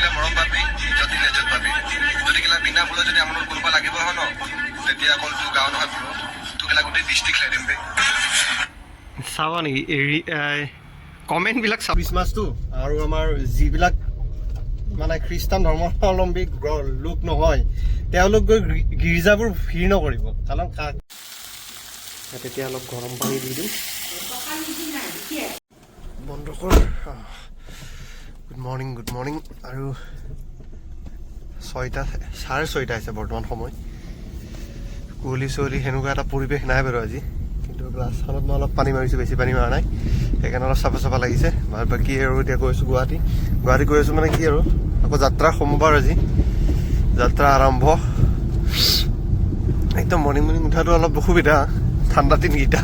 দিলে মৰম পাবি, ইজ্জত দিলে ইজ্জত পাবি। যদি কিলা বিনা ভুলত যদি আমাৰ কোনোবা লাগিব হয় ন, তেতিয়া অকল তোৰ গাঁও নহয় ব্ৰ, তোৰ কিলা গোটেই ডিষ্ট্ৰিক্ট খাই দিম বে। চাবা নেকি কমেণ্টবিলাক চাব। খ্ৰীষ্টমাছটো আৰু আমাৰ যিবিলাক মানে খ্ৰীষ্টান ধৰ্মাৱলম্বী লোক নহয়, তেওঁলোক গৈ গীৰ্জাবোৰ ভিৰ নকৰিব। কাৰণ তেতিয়া অলপ গৰম পানী দি দিওঁ বন্ধ কৰ। Good morning. আৰু 6:30 হৈছে বৰ্তমান সময়। কুঁৱলী চুঁৱলী সেনেকুৱা এটা পৰিৱেশ নাই বাৰু আজি, কিন্তু গ্লাছখনত মই অলপ পানী মাৰিছোঁ, বেছি পানী মাৰা নাই, সেইকাৰণে অলপ চাফা লাগিছে। বাকী আৰু এতিয়া গৈ আছোঁ গুৱাহাটী গৈ আছোঁ মানে কি আৰু আকৌ যাত্ৰা। সোমবাৰ আজি যাত্ৰা আৰম্ভ। একদম মৰ্ণিং উঠাটো অলপ অসুবিধা, ঠাণ্ডা দিনকেইটা।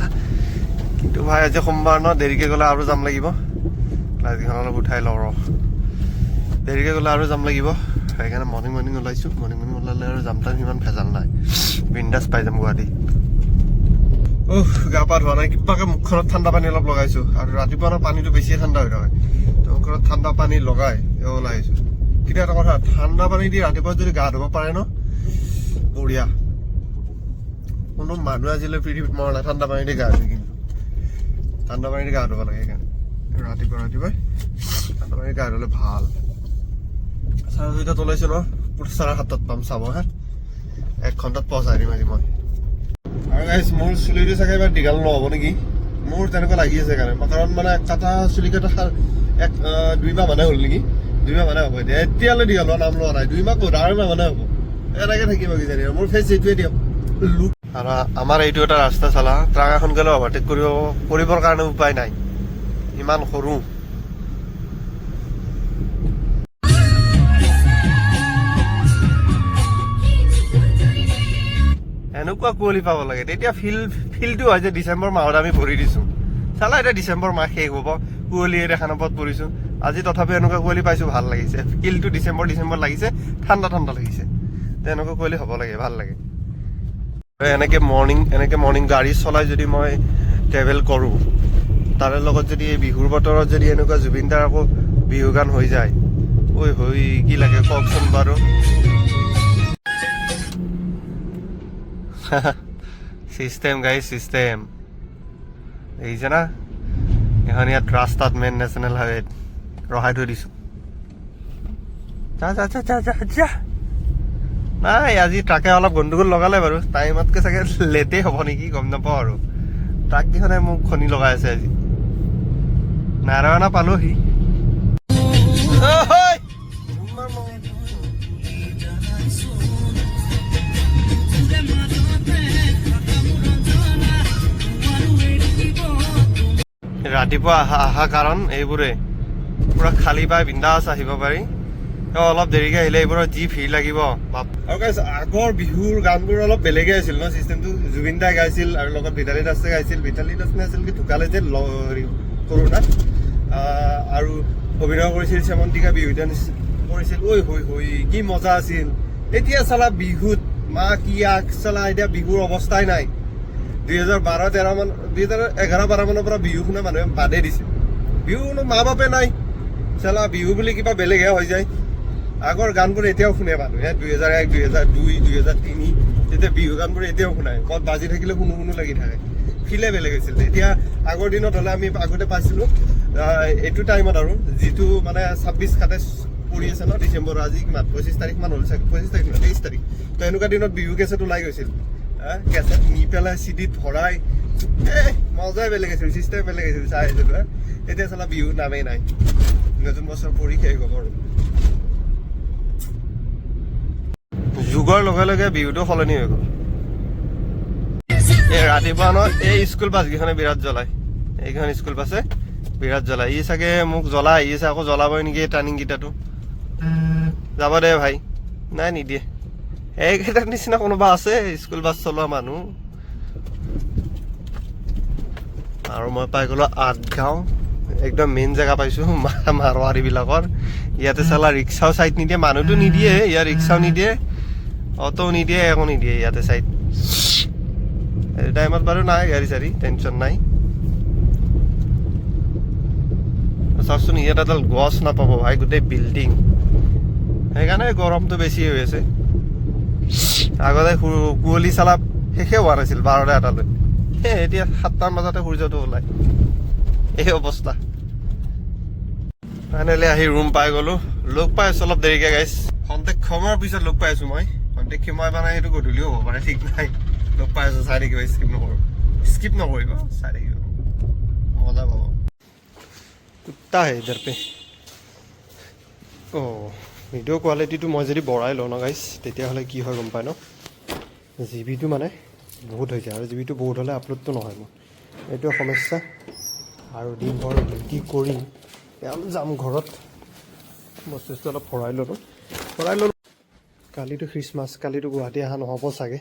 কিন্তু ভাই আজি সোমবাৰ ন, দেৰিকৈ গ'লে আৰু যাম লাগিব। ক্লাছকেইখন অলপ উঠাই লওঁ ৰ, দেৰিকৈ গ'লে আৰু যাম লাগিব। সেইকাৰণে মৰ্ণিং ওলাইছোঁ। মৰ্ণিং ওলালে আৰু যাম তাম সিমান ভেজাল নাই, বিন্দাছ পাই যাম গুৱাহাটী। গা পা ধোৱা নাই, কিবাকে মুখখনত ঠাণ্ডা পানী অলপ লগাইছোঁ। আৰু ৰাতিপুৱা পানীটো বেছিয়ে ঠাণ্ডা হৈ থাকে, তো মুখখনত ঠাণ্ডা পানী লগাই ওলাই আহিছোঁ। কিন্তু এটা কথা, ঠাণ্ডা পানী দি ৰাতিপুৱা যদি গা ধুব পাৰে ন, বঢ়িয়া। কোনো মানুহে আজিলৈ পৃথিৱীত মৰা নাই ঠাণ্ডা পানী দি গা ধুই। কিন্তু ঠাণ্ডা পানী দি গা ধুব লাগে, সেইকাৰণে ৰাতিপুৱাই ঠাণ্ডা পানী গা ধুলে ভাল। 6:30 ওলাইছোঁ ন, 7:30 পাম চাব হা। 1 ঘণ্টাত পहुঁচাই দিম আজি মই। আৰু গাইছ, মোৰ চুলিটো চাগে এবাৰ দীঘল নহ'ব নেকি, মোৰ তেনেকুৱা লাগি আছে। কাৰণ মানে কাটা চুলি কাটা 2 মাহ মানে হ'ল নেকি, 2 মাহ মানে হ'ব। এতিয়ালৈ দীঘল হোৱা নাম লোৱা নাই, 2 মাহ ক'ত, 2.5 মাহ মানে হ'ব। এনেকৈ থাকিব কিজানি, মোৰ ফেচ এইটোৱে দিয়ক লুক। আৰু আমাৰ এইটো এটা ৰাস্তা চালা, ট্ৰাক এখন গ'লে অভাৰটেক কৰিবৰ কাৰণে উপায় নাই, ইমান সৰু। এনেকুৱা কুঁৱলী পাব লাগে, তেতিয়া ফিলটো হয় যে ডিচেম্বৰ মাহত আমি ভৰি দিছোঁ। চালা এতিয়া ডিচেম্বৰ মাহ শেষ হ'ব, কুঁৱলীয়ে দেখা নাপাত পৰিছোঁ। আজি তথাপি এনেকুৱা কুঁৱলী পাইছোঁ, ভাল লাগিছে। ফিলটো ডিচেম্বৰ লাগিছে, ঠাণ্ডা লাগিছে। তেনেকুৱা কুঁৱলী হ'ব লাগে, ভাল লাগে। এনেকে মৰ্ণিং গাড়ী চলাই যদি মই ট্ৰেভেল কৰোঁ, তাৰে লগত যদি এই বিহুৰ বতৰত যদি এনেকুৱা জুবিনদাৰ আকৌ বিহু গান হৈ যায়, ঐ হৈ কি লাগে কওকচোন বাৰু। চিষ্টেম দেখিছে না, এখন ইয়াত ৰাস্তাত মেইন নেশ্যনেল হাইৱেত ৰখাই থৈ দিছোঁ। যা নাই, আজি ট্ৰাকে অলপ গণ্ডগোল লগালে বাৰু, টাইমতকৈ চাগে লেটেই হ'ব নেকি, গম নাপাওঁ। আৰু ট্ৰাককেইখনে মোক খনি লগাই আছে আজি। নাৰায়ণা পালোহি। ৰাতিপুৱা অহা কাৰণ এইবোৰে, পুৰা খালী পাই বিন্দাছ আহিব পাৰি। অলপ দেৰিকে আহিলে এইবোৰত যি ভিৰ লাগিব। আৰু গাইছ, আগৰ বিহুৰ গানবোৰ অলপ বেলেগে আছিল ন, চিষ্টেমটো। জুবিন দাই গাইছিল আৰু লগত ভিতালী দাসে গাইছিল। ভিতালী দাস আছিল কি, ঢুকালে যে কৰোণাত। আৰু অভিনয় কৰিছিল শ্যামন্তিকা বিহুদান কৰিছিল। ঐ হৈ কি মজা আছিল। এতিয়া চালা বিহুত কি চালা, এতিয়া বিহুৰ অৱস্থাই নাই। 2011-12 মানৰ পৰা বিহু শুনা মানুহে বাদেই দিছে। বিহু কোনো মা বাপে নাই চালা, বিহু বুলি কিবা বেলেগহে হৈ যায়। আগৰ গানবোৰ এতিয়াও শুনে মানুহে, 2001, 2002, 2003, তেতিয়া বিহু গানবোৰ এতিয়াও শুনায়। ক'ত বাজি থাকিলে শুনো লাগি থাকে, ফিলে বেলেগ আছিল। এতিয়া আগৰ দিনত হ'লে আমি আগতে পাইছিলোঁ এইটো টাইমত আৰু যিটো মানে 26-27 পৰি আছে ন ডিচেম্বৰ, আজি কিমান 25 তাৰিখ মান হ'ল চাগে, 25 তাৰিখ নহয় 23 তাৰিখ। তো এনেকুৱা দিনত বিহু কেছেট ওলাই গৈছিল। কেছেট নি পেলাই চিডিত ভৰাই মজাই বেলেগ আছিল, চিষ্টেম বেলেগ আছিল। চাই আহিছিলোঁ। এতিয়া চালা বিহু নামেই নাই, নতুন বছৰ পৰি শেষ হ'ব আৰু। যুগৰ লগে লগে বিহুটো সলনি হৈ গ'ল। এই ৰাতিপুৱা ন, এই স্কুল বাছকেইখনে বিৰাট জ্বলাই। এইকেইখন স্কুল বাছে বিৰাট জ্বলাই। ই চাগে মোক জ্বলাই আহি আছে, আকৌ জ্বলাবই নেকি টাৰ্ণিংকেইটাতো। যাব দে ভাই, নাই নিদিয়ে। এইকেইটাৰ নিচিনা কোনোবা আছে স্কুল বাছ চলোৱা মানুহ। আৰু মই পাই গ'লো 8 গাঁও, একদম মেইন জেগা পাইছোঁ মাৰোৱাৰীবিলাকৰ। ইয়াতে চালা ৰিক্সাও চাইড নিদিয়ে, মানুহটো নিদিয়ে ইয়াৰ, ৰিক্সাও নিদিয়ে, অটো নিদিয়ে, একো নিদিয়ে ইয়াতে চাইড। এই টাইমত বাৰু নাই গাড়ী চাড়ী, টেনশ্যন নাই। চাওকচোন, ইয়াত এডাল গছ নাপাব ভাই, গোটেই বিল্ডিং। সেইকাৰণে গৰমটো বেছি হৈ আছে আগতে কুঁৱলী চালা শেষে হোৱা নাছিল 12টা এটালৈ এতিয়া 7টামান বজাতে সূৰ্যটো ওলায় এই অৱস্থা ফাইনেলি আহি ৰুম পাই গ'লো লগ পাই আছো অলপ দেৰিকে গাইছ খন্তেক সময়ৰ পিছত লগ পাই আছো মই খন্তেক সময় মানে সেইটো গধূলিও হ'ব পাৰে ঠিক নাই লগ পাই আছো চাই থাকিব স্কিপ নকৰিব চাই থাকিব মজা পাব কুত্তা হে ইধৰ পে ভিডিঅ' কোৱালিটিটো মই যদি বঢ়াই লওঁ ন গাইছ তেতিয়াহ'লে কি হয় গম পাই ন জিবিটো মানে বহুত হৈ যায় আৰু জিবিটো বহুত হ'লে আপলোডটো নহয় মোৰ এইটো সমস্যা আৰু দিনভৰ ডিউটি কৰিম যাম ঘৰত বস্তু অলপ ভৰাই ল'লোঁ কালিতো খ্ৰীষ্টমাছ কালিতো গুৱাহাটী অহা নহ'ব চাগে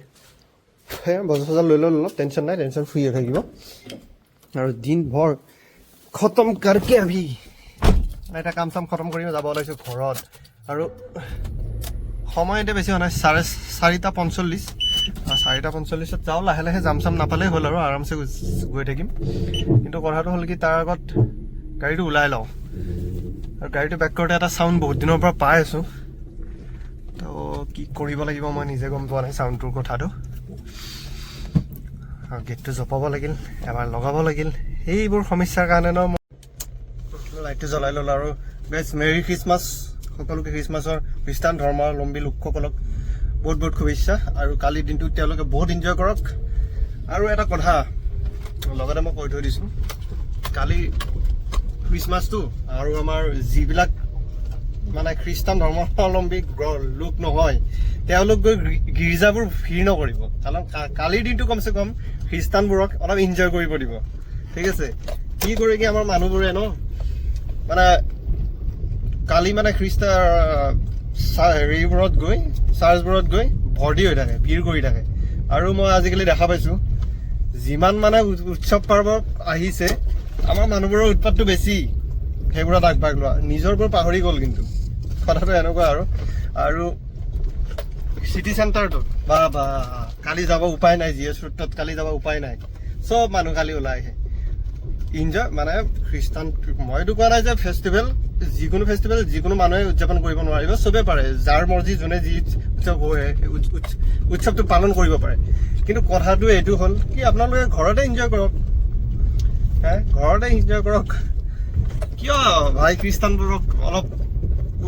সেয়া বজাৰ চজাৰ লৈ ল'লোঁ অলপ টেনশ্যন নাই টেনশ্যন ফ্ৰী হৈ থাকিব আৰু দিনভৰ খতম কৰকে আভি এটা কাম চাম খতম কৰি যাব ওলাইছোঁ ঘৰত আৰু সময় এতিয়া বেছি হোৱা নাই 4:45 4:45 যাওঁ লাহে লাহে যাম চাম নাপালেই হ'ল আৰু আৰামছে গৈ থাকিম কিন্তু কথাটো হ'ল কি তাৰ আগত গাড়ীটো ওলাই লওঁ আৰু গাড়ীটো বেক কৰোঁতে এটা চাউণ্ড বহুত দিনৰ পৰা পাই আছোঁ তো কি কৰিব লাগিব মই নিজে গম পোৱা নাই চাউণ্ডটোৰ কথাটো আৰু গেটটো জপাব লাগিল এবাৰ লগাব লাগিল সেইবোৰ সমস্যাৰ কাৰণে ন মই লাইটটো জ্বলাই ল'লোঁ আৰু গাইজ মেৰী খ্ৰীষ্টমাছ সকলোকে খ্ৰীষ্টমাছৰ খ্ৰীষ্টান ধৰ্মাৱলম্বী লোকসকলক বহুত বহুত শুভেচ্ছা আৰু কালিৰ দিনটো তেওঁলোকে বহুত এনজয় কৰক আৰু এটা কথা লগতে মই কৈ থৈ দিছোঁ কালি খ্ৰীষ্টমাছটো আৰু আমাৰ যিবিলাক মানে খ্ৰীষ্টান ধৰ্মাৱলম্বী লোক নহয় তেওঁলোক গৈ গীৰ্জাবোৰ ভিৰ নকৰিব কাৰণ কালিৰ দিনটো কমচে কম খ্ৰীষ্টানবোৰক অলপ এনজয় কৰিব দিব ঠিক আছে কি কৰে কি আমাৰ মানুহবোৰে ন মানে কালি মানে হেৰিবোৰত গৈ চাৰ্চবোৰত গৈ ভৰ্তি হৈ থাকে ভিৰ কৰি থাকে আৰু মই আজিকালি দেখা পাইছোঁ যিমান মানে উৎসৱ পাৰ্ব আহিছে আমাৰ মানুহবোৰৰ উৎপাতটো বেছি সেইবোৰত আগভাগ লোৱা নিজৰবোৰ পাহৰি গ'ল কিন্তু কথাটো এনেকুৱা আৰু চিটি চেণ্টাৰটোত বা কালি যাব উপায় নাই জি এছ ৰোডত কালি যাব উপায় নাই চব মানুহ কালি ওলাই আহে এনজয় মানে খ্ৰীষ্টান মইতো কোৱা নাই যে ফেষ্টিভেল যিকোনো ফেষ্টিভেল যিকোনো মানুহে উদযাপন কৰিব নোৱাৰিব চবেই পাৰে যাৰ মৰ্জি যোনে যি উৎসৱটো পালন কৰিব পাৰে কিন্তু কথাটো এইটো হ'ল কি আপোনালোকে ঘৰতে এনজয় কৰক ঘৰতে এনজয় কৰক কিয় ভাই খ্ৰীষ্টানবোৰক অলপ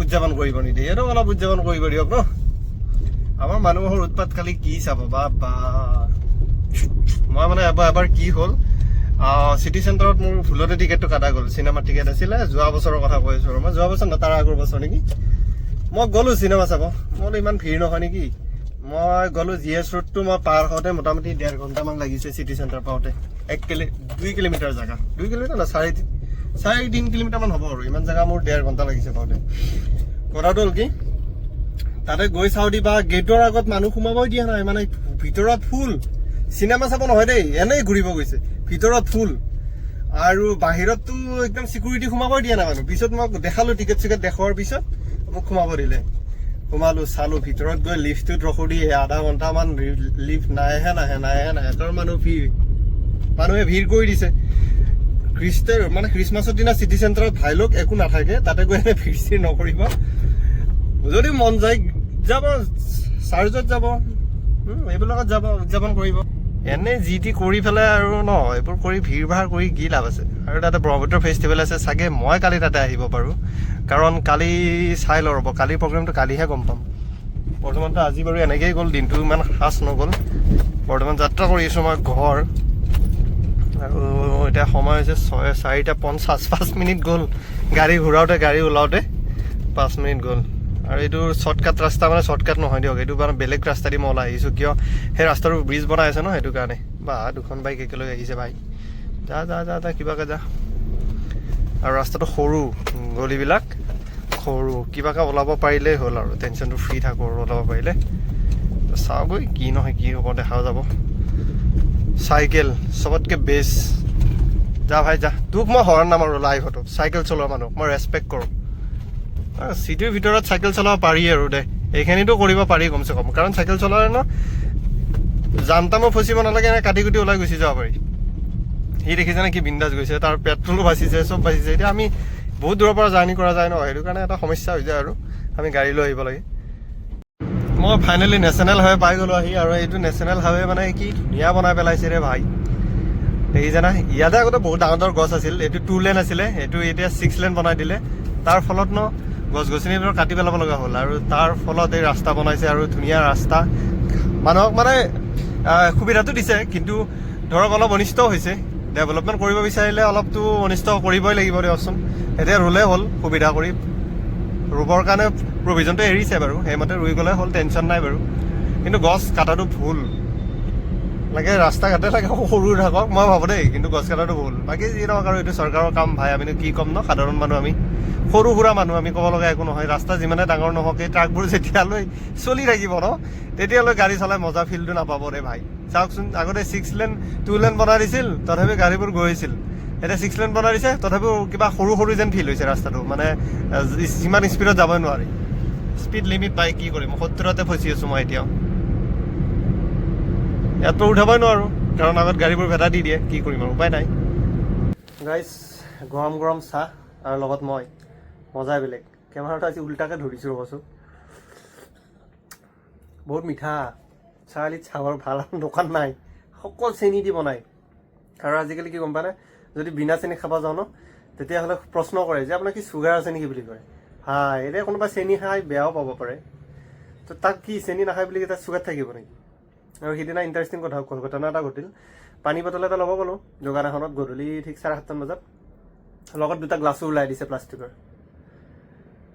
উদযাপন কৰিব নিদিয়ে এইটো অলপ উদযাপন কৰিব দিয়ক ন আমাৰ মানুহৰ উৎপাত খালি কি চাব বা মই মানে এবাৰ কি হ'ল চিটি চেণ্টাৰত মোৰ ভুলতে টিকেটটো কাটা গ'ল চিনেমাৰ টিকেট আছিলে যোৱা বছৰৰ কথা কৈ আছোঁ মই যোৱা বছৰ তাৰ আগৰ বছৰ নেকি মই গ'লোঁ চিনেমা চাব মই ইমান ভিৰ নহয় নেকি মই গ'লোঁ জি এছ ৰোডটো মই পাৰ হওঁতে মোটামুটি 1.5 ঘণ্টামান লাগিছে চিটি চেণ্টাৰ পাওঁতে 2 কিলোমিটাৰ জেগা 2 কিলোমিটাৰ না 3 কিলোমিটাৰমান হ'ব আৰু ইমান জেগা মোৰ 1.5 ঘণ্টা লাগিছে পাওঁতে কথাটো হ'ল কি তাতে গৈ চাওঁ দিবা গেটৰ আগত মানুহ সোমাবই দিয়া নাই মানে ভিতৰত ফুল চিনেমা চাব নহয় দেই এনেই ঘূৰিব গৈছে ভিতৰত ফুল আৰু বাহিৰততো একদম চিকিউৰিটি সোমাবই দিয়া নাই মানুহ পিছত মই দেখালোঁ টিকেট চিকেট দেখুৱাৰ পিছত মোক সোমাব দিলে সোমালোঁ চালোঁ ভিতৰত গৈ লিফ্টটোত ৰখো দি আধা ঘণ্টামান লিফ্ট নাহে তোৰ মানুহে ভিৰ কৰি দিছে খ্ৰীষ্টমাছৰ দিনা চিটি চেণ্টাৰত ভাই লোক একো নাথাকে তাতে গৈ এনে ভিৰ চিৰ নকৰিব যদি মন যায় যাব চাৰ্চত যাব এইবিলাকত যাব উদযাপন কৰিব এনে যি টি কৰি পেলাই আৰু ন এইবোৰ কৰি ভিৰ ভাৰ কৰি কি লাভ আছে আৰু তাতে ব্ৰহ্মপুত্ৰ ফেষ্টিভেল আছে চাগে মই কালি তাতে আহিব পাৰোঁ কাৰণ কালি চাই লওঁ ৰ'ব কালিৰ প্ৰগ্ৰেমটো কালিহে গম পাম বৰ্তমানতো আজি বাৰু এনেকেই গ'ল দিনটো ইমান সাজ নগ'ল বৰ্তমান যাত্ৰা কৰি আছোঁ মই ঘৰ আৰু এতিয়া সময় হৈছে 4:50 5 মিনিট গ'ল গাড়ী ঘূৰাওঁতে গাড়ী ওলাওঁতে 5 মিনিট গ'ল আৰু এইটো শ্বৰ্টকাট ৰাস্তা মানে শ্বৰ্টকাট নহয় দিয়ক এইটো মানে বেলেগ ৰাস্তা দি মই ওলাই আহিছোঁ কিয় সেই ৰাস্তাটো ব্ৰিজ বনাই আছে ন সেইটো কাৰণে বা দুখন বাইক একেলগে আহিছে ভাই যা কিবাকে যা আৰু ৰাস্তাটো সৰু গলিবিলাক সৰু কিবাকে ওলাব পাৰিলেই হ'ল আৰু টেনশ্যনটো ফ্ৰী থাকোঁ আৰু ওলাব পাৰিলে চাওঁগৈ কি নহয় কি হ'ব দেখাও যাব চাইকেল চবতকৈ বেষ্ট যা ভাই যা তোক মই হৰ্ণ নামাৰোঁ লাইভতো চাইকেল চলোৱা মানুহক মই ৰেচপেক্ট কৰোঁ চিটিৰ ভিতৰত চাইকেল চলাব পাৰি আৰু দে এইখিনিতো কৰিব পাৰি কমচে কম কাৰণ চাইকেল চলালে ন জামতামো ফচিব নালাগে এনে কাটি কুটি ওলাই গুচি যাব পাৰি সি দেখিছেনে কি বিন্দাছ গৈছে তাৰ পেট্ৰলো বাচিছে চব বাচিছে এতিয়া আমি বহুত দূৰৰ পৰা জাৰ্ণি কৰা যায় ন, সেইটো কাৰণে এটা সমস্যা হৈ যায় আৰু আমি গাড়ী লৈ আহিব লাগে। মই ফাইনেলি নেশ্যনেল হাইৱে পাই গ'লোঁ আহি, আৰু এইটো নেশ্যনেল হাইৱে মানে কি ধুনীয়া বনাই পেলাইছে ৰে ভাই। দেখিছে না, ইয়াতে আগতে বহুত ডাঙৰ ডাঙৰ গছ আছিল, এইটো 2 লেন আছিলে, এইটো এতিয়া 6 লেন বনাই দিলে। তাৰ ফলত ন গছ গছনিবোৰ কাটি পেলাব লগা হ'ল, আৰু তাৰ ফলত এই ৰাস্তা বনাইছে, আৰু ধুনীয়া ৰাস্তা মানুহক মানে সুবিধাটো দিছে, কিন্তু ধৰক অলপ অনিষ্টও হৈছে। ডেভেলপমেণ্ট কৰিব বিচাৰিলে অলপতো অনিষ্ট কৰিবই লাগিব দিয়কচোন। এতিয়া ৰুলে হ'ল, সুবিধা কৰি ৰুবৰ কাৰণে প্ৰভিজনটো এৰিছে বাৰু, সেইমতে ৰুই গ'লে হ'ল, টেনশ্যন নাই বাৰু। কিন্তু গছ কটাটো ভুল লাগে, ৰাস্তা ঘাটে লাগে সৰু থাকক মই ভাবোঁ দেই, কিন্তু গছ কটাটো ভুল। বাকী যি নহওক আৰু এইটো চৰকাৰৰ কাম ভাই, আমিনো কি ক'ম ন, সাধাৰণ মানুহ আমি, সৰু সুৰা মানুহ, আমি ক'ব লগা একো নহয়। ৰাস্তা যিমানে ডাঙৰ নহওক, এই ট্ৰাকবোৰ যেতিয়ালৈ চলি থাকিব ন, তেতিয়ালৈ গাড়ী চলাই মজা ফিলটো নাপাব ৰে ভাই। চাওকচোন, আগতে 6 লেন 2 লেন বনাই দিছিল, তথাপি গাড়ীবোৰ গৈছিল। এতিয়া 6 লেন বনাই দিছে, তথাপিও কিবা সৰু সৰু যেন ফিল হৈছে ৰাস্তাটো, মানে ইমান স্পীডত যাবই নোৱাৰি। স্পীড লিমিট পাই কি কৰিম, 70তে ফচি আছোঁ মই এতিয়াও। ইয়াততো উঠাবই নোৱাৰোঁ, কাৰণ আগত গাড়ীবোৰ ভেটা দি দিয়ে, কি কৰিম আৰু উপায় নাই। গাইজ, গৰম গৰম চাহ আৰু লগত মই, মজাই বেলেগ। কেমেৰাটো আজি উল্টাকৈ ধৰিছোঁ ৰ'বচোন। বহুত মিঠা চাৰিআলিত চাহৰ ভাল দোকান নাই, সকলো চেনি দি বনায়। আৰু আজিকালি কি গম পায়নে, যদি বিনা চেনি খাব যাওঁ ন, তেতিয়াহ'লে প্ৰশ্ন কৰে যে আপোনাৰ কি চুগাৰ আছে নেকি বুলি কয়। হাই, এতিয়া কোনোবা চেনি খাই বেয়াও পাব পাৰে, তো তাক কি চেনি নাখায় বুলি তাত চুগাৰ থাকিব নেকি? আৰু সিদিনা ইণ্টাৰেষ্টিং ঘটনা এটা ঘটিল। পানী বটল এটা ল'ব গ'লোঁ দোকান এখনত, গধূলি ঠিক 7:30 বজাত। লগত 2টা গ্লাছো ওলাই দিছে প্লাষ্টিকৰ।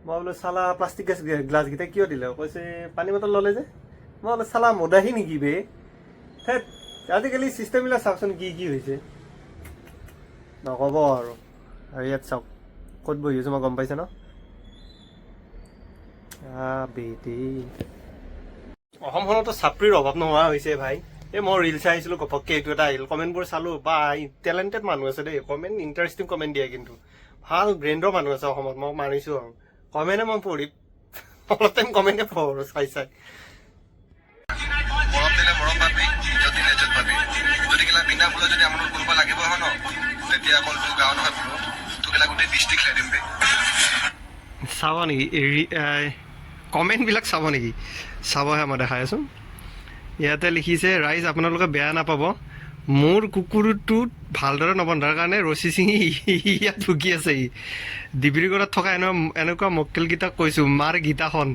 মই বোলো চালা প্লাষ্টিক গ্লাছকেইটা কিয় দিলে? কৈছে পানী বটল ল'লে যে। মই বোলো চালা মদাহী নেকি বে? হেত, আজিকালি চিষ্টেমবিলাক চাওকচোন কি কি হৈছে, নক'ব আৰু। ইয়াত চাওক ক'ত বহি আছোঁ মই, গম পাইছে ন? বেটি অসমখনতো চাপৰিৰ অভাৱ নোহোৱা হৈছে ভাই। এই মই ৰিল চাই আহিছিলোঁ, ঘপককৈ এইটো এটা আহিল, কমেণ্টবোৰ চালোঁ, বা টেলেণ্টেড মানুহ আছে দেই, কমেণ্ট ইণ্টাৰেষ্টিং কমেণ্ট দিয়ে, কিন্তু ভাল ব্ৰেণ্ডৰ মানুহ আছে অসমত, মই মানিছোঁ। আৰু কমেণ্টে মই পঢ়ি অলপ টাইম কমেণ্টে পঢ়োঁ আৰু চাই মৰম দিলে মৰম পাবি, ইজ্জত দিলে ইজ্জত পাবি। যদি কিলা বিনা ভুলত যদি আমাৰ কোনোবা লাগিব হয় ন, তেতিয়া অকল তোৰ গাঁও নহয় ব্ৰ, তোক কিলা গোটেই ডিষ্ট্ৰিক্ট খাই দিম বে। চাব নেকি কমেণ্টবিলাক? চাব নেকি? চাবহে, মই দেখাই আছোঁ। ইয়াতে লিখিছে, ৰাইজ আপোনালোকে বেয়া নাপাব, মোৰ কুকুৰটোত ভালদৰে নবন্ধাৰ কাৰণে ৰছী ছিঙি ইয়াত ভুগি আছে ই। ডিব্ৰুগড়ত থকা এনেকুৱা মক্কেলকেইটাক কৈছোঁ, মাৰ গীতাখন,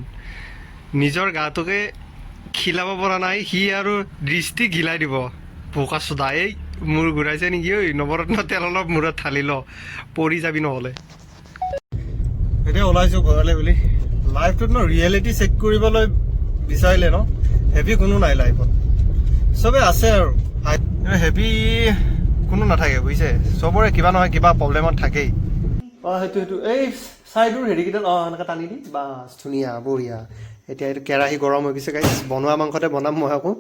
নিজৰ গাটোকে খিলাব পৰা নাই সি আৰু দৃষ্টি ঘিলাই দিব। বোকা চোদা, এই মূৰ ঘূৰাইছে নেকি? ঐ নৱৰত্ন তেল অলপ মূৰত ঢালি ল, পৰি যাবি নহ'লে। এতিয়া ওলাইছোঁ ঘৰলৈ বুলি। লাইফটোত ন ৰিয়েলিটি চেক কৰিবলৈ বিচাৰিলে ন, হেভি কোনো নাই লাইফত, চবেই আছে আৰু হেভি কোনো নাথাকে বুজিছে। চবৰে কিবা নহয় কিবা প্ৰব্লেমত থাকেই। সেইটো এই চাইডৰ হেৰিকেইডাল এনেকৈ টানি দি, বাছ ধুনীয়া বঢ়িয়া। এতিয়া এইটো কেৰাহী গৰম হৈ গৈছে গাইছ, বনোৱা মাংসতে বনাম মই আকৌ,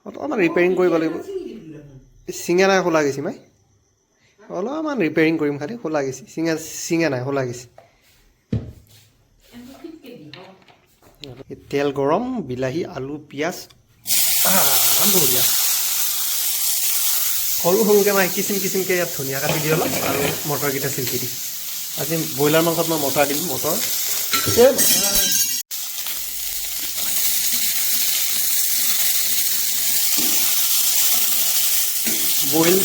অলপমান ৰিপেয়াৰিং কৰিব লাগিব। চিঙা নাই, খোলা গৈছে মাই, অলপমান ৰিপেয়াৰিং কৰিম খালি, খোলা গৈছে, চিঙা নাই, খোলা গৈছে। তেল গৰম, বিলাহী আলু পিঁয়াজ বঢ়িয়া, সৰু সৰুকৈ মই কিচিমকৈ ইয়াত ধুনীয়া কাটি দি অলপ, আৰু মটৰকেইটা চিল্কি দি। আজি ব্ৰইলাৰ মাংসত মই মটৰ দিম, মটৰ বইল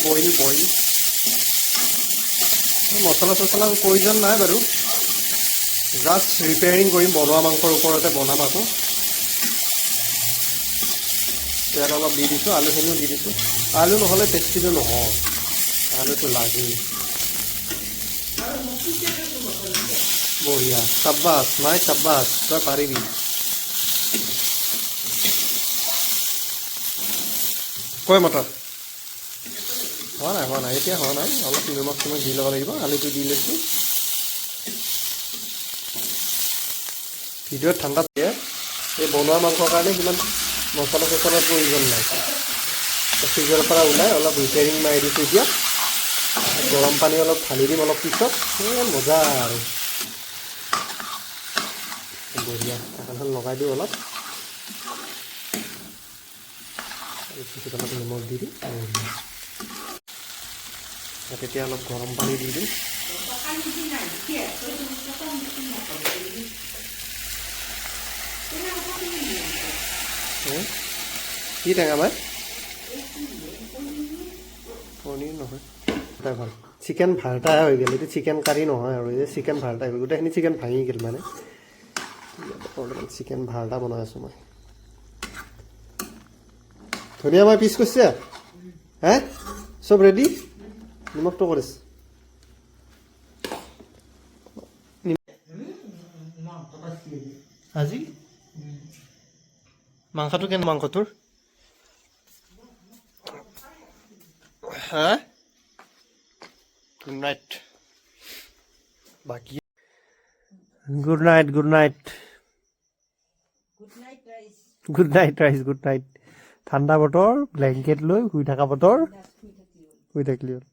মছলা চছলাৰ প্ৰয়োজন নাই বাৰু, জাষ্ট ৰিপেয়াৰিং কৰিম, বনোৱা মাংসৰ ওপৰতে বনাম আকৌ। তেল অলপ দি দিছোঁ, আলুখিনিও দি দিছোঁ। আলু নহ'লে টেষ্টিটো নহয়, আলুটো লাগেই। বঢ়িয়া, চাব্বাছ মাই চাব্বাছ, তই পাৰিবি। কৈ মটৰ হোৱা নাই, এতিয়া হোৱা নাই, অলপ নিমখ চিমখ দি ল'ব লাগিব। আলুটো দি লৈছোঁ। ভিডিঅ'ত ঠাণ্ডা দিয়ে, এই বনোৱা মাংসৰ কাৰণে সিমান মছলা চছলাৰ প্ৰয়োজন নাই। ফ্ৰিজৰ পৰা ওলাই অলপ ৰিপেয়াৰিং মাৰি দিছোঁ। এতিয়া গৰম পানী অলপ ঢালি দিম অলপ পিছত, মজা আৰু বঢ়িয়া। ঢাকনখন লগাই দিওঁ অলপ, পিছত অলপ নিমখ দি দিম। তেতিয়া অলপ গৰম পানী দি দিম। কি টেঙা মাছ পনীৰ নহয় এটা ভাল চিকেন ভাৰটা হৈ গ'ল এইটো চিকেন কাৰী নহয় আৰু এই চিকেন ভাৰটা হৈ গ'ল গোটেইখিনি চিকেন ভাঙি গ'ল মানে বৰ্তমান চিকেন ভাৰটা বনাই আছোঁ মই ধুনীয়া মই পিছ কৰিছে হে চব ৰেডি নিমখটো কৰিছে আজি মাংসটো কেনে মাংসটোৰ হা গুড নাইট বাকী good night good night good night ৰাইজ গুড নাইট ঠাণ্ডা বতৰ ব্লেংকেট লৈ শুই থকা বতৰ শুই থাকিলি হ'ল